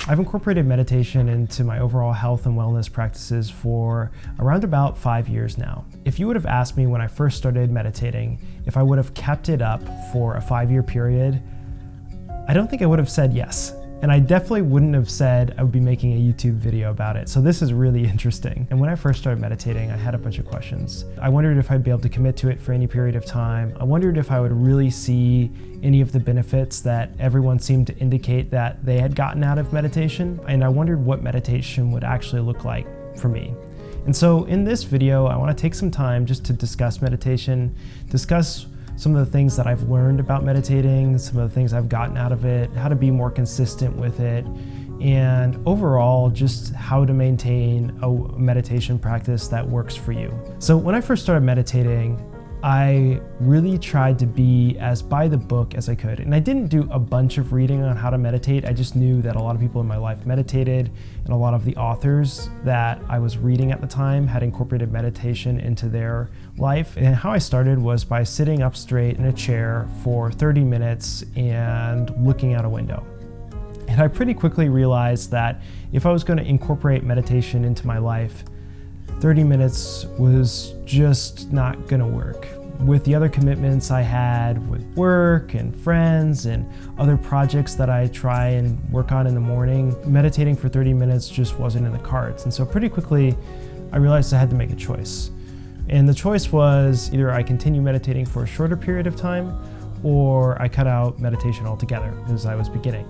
I've incorporated meditation into my overall health and wellness practices for around about 5 years now. If you would have asked me when I first started meditating if I would have kept it up for a 5-year period, I don't think I would have said yes. And I definitely wouldn't have said I would be making a YouTube video about it. So this is really interesting. And when I first started meditating, I had a bunch of questions. I wondered if I'd be able to commit to it for any period of time. I wondered if I would really see any of the benefits that everyone seemed to indicate that they had gotten out of meditation. And I wondered what meditation would actually look like for me. And so in this video, I want to take some time just to discuss meditation, discuss some of the things that I've learned about meditating, some of the things I've gotten out of it, how to be more consistent with it, and overall just how to maintain a meditation practice that works for you. So when I first started meditating, I really tried to be as by the book as I could. And I didn't do a bunch of reading on how to meditate. I just knew that a lot of people in my life meditated, and a lot of the authors that I was reading at the time had incorporated meditation into their life. And how I started was by sitting up straight in a chair for 30 minutes and looking out a window. And I pretty quickly realized that if I was going to incorporate meditation into my life, 30 minutes was just not gonna work. With the other commitments I had with work and friends and other projects that I try and work on in the morning, meditating for 30 minutes just wasn't in the cards. And so pretty quickly, I realized I had to make a choice. And the choice was either I continue meditating for a shorter period of time or I cut out meditation altogether as I was beginning.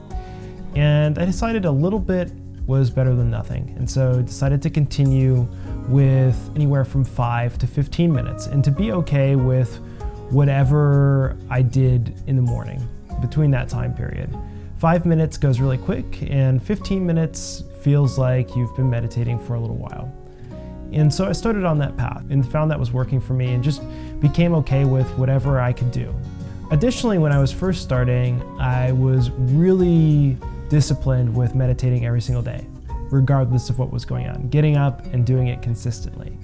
And I decided a little bit was better than nothing. And so decided to continue with anywhere from 5 to 15 minutes and to be okay with whatever I did in the morning between that time period. 5 minutes goes really quick and 15 minutes feels like you've been meditating for a little while. And so I started on that path and found that was working for me and just became okay with whatever I could do. Additionally, when I was first starting, I was really disciplined with meditating every single day, regardless of what was going on, getting up and doing it consistently.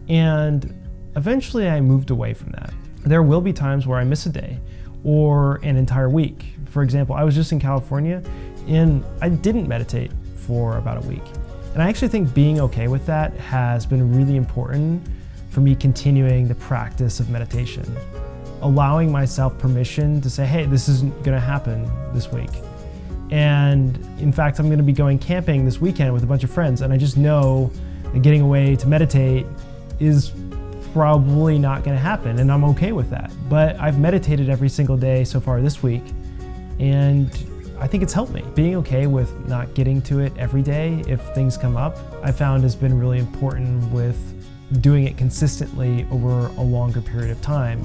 And eventually I moved away from that. There will be times where I miss a day or an entire week. For example, I was just in California and I didn't meditate for about a week. And I actually think being okay with that has been really important for me continuing the practice of meditation. Allowing myself permission to say, hey, this isn't gonna happen this week. And in fact, I'm gonna be going camping this weekend with a bunch of friends, and I just know that getting away to meditate is probably not gonna happen, and I'm okay with that. But I've meditated every single day so far this week, and I think it's helped me. Being okay with not getting to it every day if things come up, I found has been really important with doing it consistently over a longer period of time.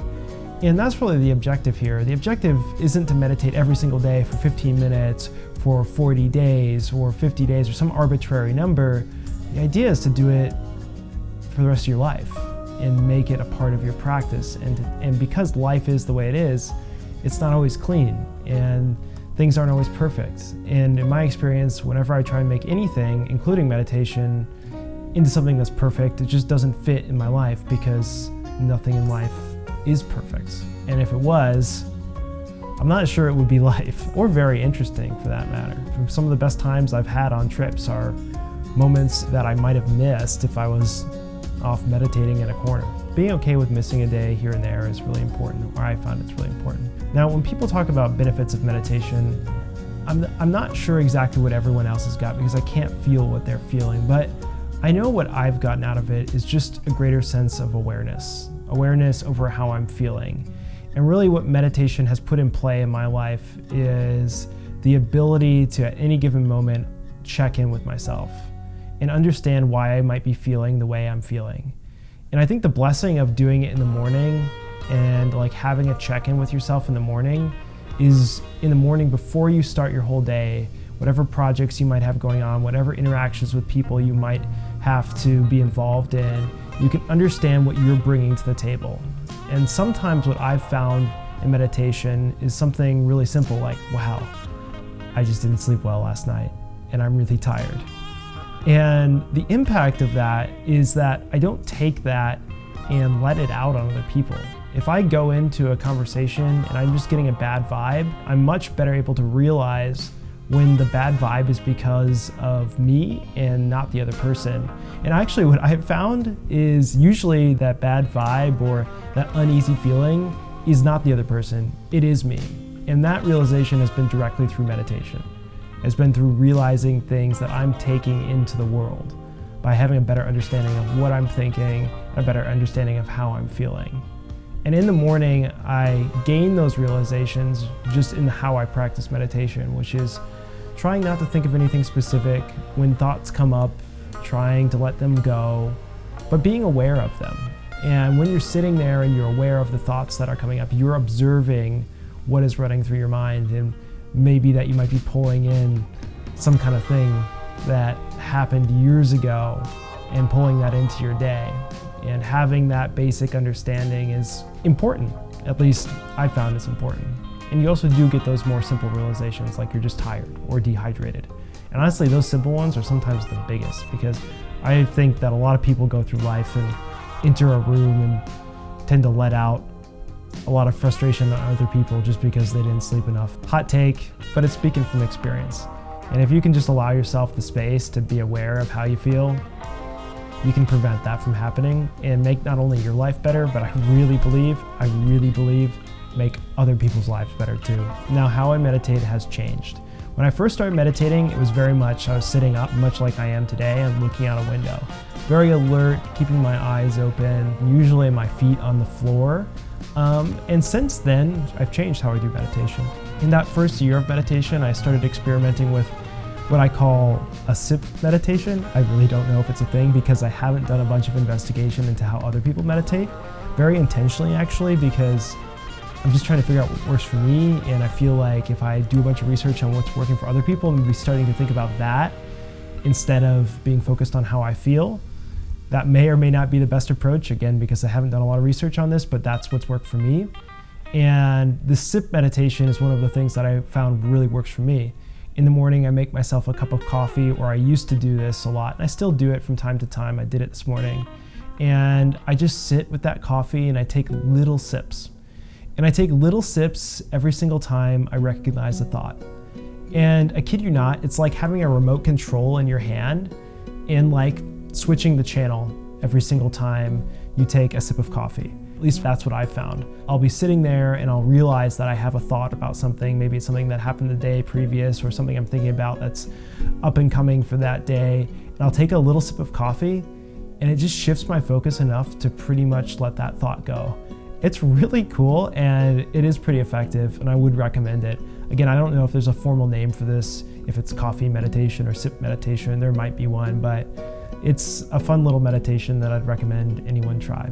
And that's really the objective here. The objective isn't to meditate every single day for 15 minutes, for 40 days, or 50 days, or some arbitrary number. The idea is to do it for the rest of your life and make it a part of your practice. And because life is the way it is, it's not always clean, and things aren't always perfect. And in my experience, whenever I try and make anything, including meditation, into something that's perfect, it just doesn't fit in my life because nothing in life is perfect. And if it was, I'm not sure it would be life, or very interesting for that matter. Some of the best times I've had on trips are moments that I might have missed if I was off meditating in a corner. Being okay with missing a day here and there is really important, or I found it's really important. Now, when people talk about benefits of meditation, I'm not sure exactly what everyone else has got because I can't feel what they're feeling, but I know what I've gotten out of it is just a greater sense of awareness over how I'm feeling. And really what meditation has put in play in my life is the ability to, at any given moment, check in with myself and understand why I might be feeling the way I'm feeling. And I think the blessing of doing it in the morning and like having a check-in with yourself in the morning is in the morning before you start your whole day, whatever projects you might have going on, whatever interactions with people you might have to be involved in, you can understand what you're bringing to the table. And sometimes what I've found in meditation is something really simple like, wow, I just didn't sleep well last night and I'm really tired. And the impact of that is that I don't take that and let it out on other people. If I go into a conversation and I'm just getting a bad vibe, I'm much better able to realize when the bad vibe is because of me and not the other person. And actually what I have found is usually that bad vibe or that uneasy feeling is not the other person, it is me. And that realization has been directly through meditation. It's been through realizing things that I'm taking into the world by having a better understanding of what I'm thinking, a better understanding of how I'm feeling. And in the morning, I gain those realizations just in how I practice meditation, which is trying not to think of anything specific. When thoughts come up, trying to let them go, but being aware of them. And when you're sitting there and you're aware of the thoughts that are coming up, you're observing what is running through your mind, and maybe that you might be pulling in some kind of thing that happened years ago and pulling that into your day. And having that basic understanding is important. At least I found it's important. And you also do get those more simple realizations, like you're just tired or dehydrated. And honestly, those simple ones are sometimes the biggest, because I think that a lot of people go through life and enter a room and tend to let out a lot of frustration on other people just because they didn't sleep enough. Hot take, but it's speaking from experience. And if you can just allow yourself the space to be aware of how you feel, you can prevent that from happening and make not only your life better, but I really believe, make other people's lives better too. Now, how I meditate has changed. When I first started meditating, it was very much, I was sitting up much like I am today and looking out a window. Very alert, keeping my eyes open, usually my feet on the floor. And since then, I've changed how I do meditation. In that first year of meditation, I started experimenting with what I call a sip meditation. I really don't know if it's a thing because I haven't done a bunch of investigation into how other people meditate. Very intentionally, actually, because I'm just trying to figure out what works for me, and I feel like if I do a bunch of research on what's working for other people, I'm gonna be starting to think about that instead of being focused on how I feel. That may or may not be the best approach, again, because I haven't done a lot of research on this, but that's what's worked for me. And the sip meditation is one of the things that I found really works for me. In the morning, I make myself a cup of coffee, or I used to do this a lot, and I still do it from time to time. I did it this morning. And I just sit with that coffee and I take little sips. And I take little sips every single time I recognize a thought. And I kid you not, it's like having a remote control in your hand and like switching the channel every single time you take a sip of coffee. At least that's what I found. I'll be sitting there and I'll realize that I have a thought about something. Maybe it's something that happened the day previous or something I'm thinking about that's up and coming for that day. And I'll take a little sip of coffee and it just shifts my focus enough to pretty much let that thought go. It's really cool and it is pretty effective, and I would recommend it. Again, I don't know if there's a formal name for this, if it's coffee meditation or sip meditation, there might be one, but it's a fun little meditation that I'd recommend anyone try.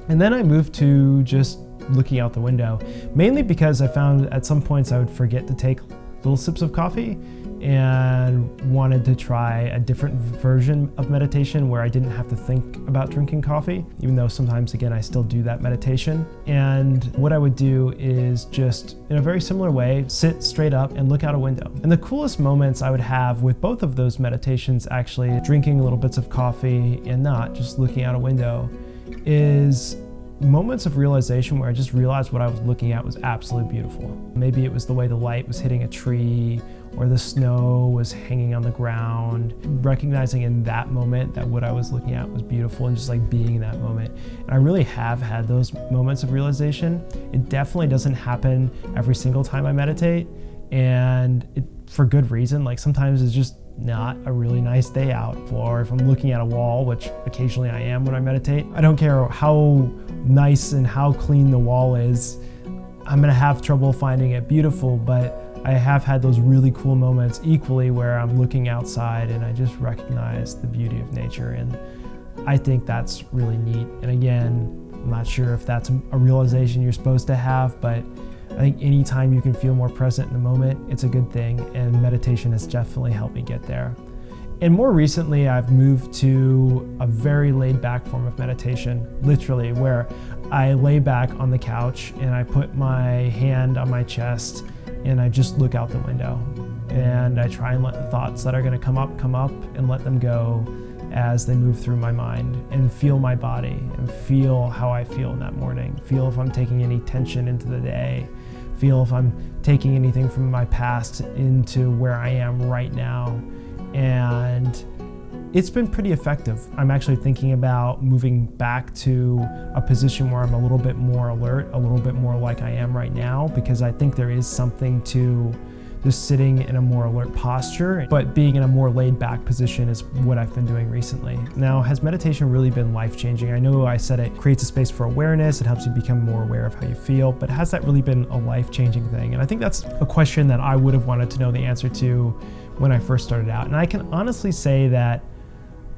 And then I moved to just looking out the window, mainly because I found at some points I would forget to take little sips of coffee and wanted to try a different version of meditation where I didn't have to think about drinking coffee, even though sometimes, again, I still do that meditation. And what I would do is just, in a very similar way, sit straight up and look out a window. And the coolest moments I would have with both of those meditations, actually drinking little bits of coffee and not just looking out a window, is moments of realization where I just realized what I was looking at was absolutely beautiful. Maybe it was the way the light was hitting a tree or the snow was hanging on the ground, recognizing in that moment that what I was looking at was beautiful and just like being in that moment. And I really have had those moments of realization. It definitely doesn't happen every single time I meditate, and for good reason. Like sometimes it's just not a really nice day out, or if I'm looking at a wall, which occasionally I am when I meditate, I don't care how nice and how clean the wall is, I'm gonna have trouble finding it beautiful. But I have had those really cool moments equally where I'm looking outside and I just recognize the beauty of nature, and I think that's really neat. And again, I'm not sure if that's a realization you're supposed to have, but I think anytime you can feel more present in the moment, it's a good thing, and meditation has definitely helped me get there. And more recently, I've moved to a very laid back form of meditation, literally, where I lay back on the couch and I put my hand on my chest and I just look out the window. And I try and let the thoughts that are gonna come up and let them go as they move through my mind, and feel my body and feel how I feel in that morning. Feel if I'm taking any tension into the day. Feel if I'm taking anything from my past into where I am right now. And it's been pretty effective. I'm actually thinking about moving back to a position where I'm a little bit more alert, a little bit more like I am right now, because I think there is something to just sitting in a more alert posture, but being in a more laid back position is what I've been doing recently. Now, has meditation really been life-changing? I know I said it creates a space for awareness, it helps you become more aware of how you feel, but has that really been a life-changing thing? And I think that's a question that I would have wanted to know the answer to when I first started out. And I can honestly say that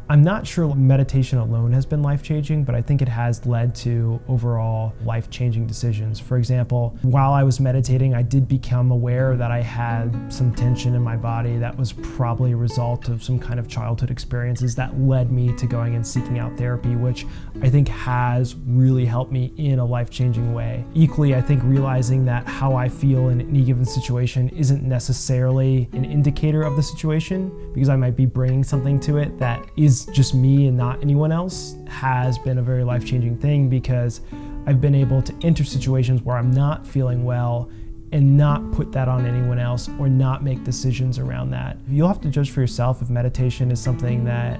I'm not sure meditation alone has been life-changing, but I think it has led to overall life-changing decisions. For example, while I was meditating, I did become aware that I had some tension in my body that was probably a result of some kind of childhood experiences that led me to going and seeking out therapy, which I think has really helped me in a life-changing way. Equally, I think realizing that how I feel in any given situation isn't necessarily an indicator of the situation, because I might be bringing something to it that is just me and not anyone else, has been a very life-changing thing, because I've been able to enter situations where I'm not feeling well and not put that on anyone else or not make decisions around that. You'll have to judge for yourself if meditation is something that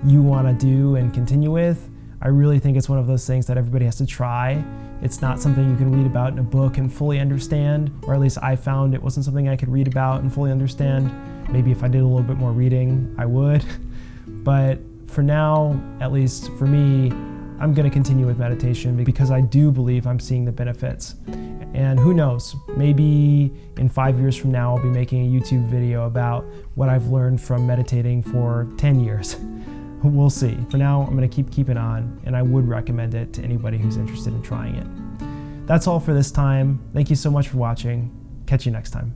you want to do and continue with. I really think it's one of those things that everybody has to try. It's not something you can read about in a book and fully understand, or at least I found it wasn't something I could read about and fully understand. Maybe if I did a little bit more reading, I would. But for now, at least for me, I'm going to continue with meditation because I do believe I'm seeing the benefits. And who knows, maybe in 5 years from now, I'll be making a YouTube video about what I've learned from meditating for 10 years. We'll see. For now, I'm going to keep it on, and I would recommend it to anybody who's interested in trying it. That's all for this time. Thank you so much for watching. Catch you next time.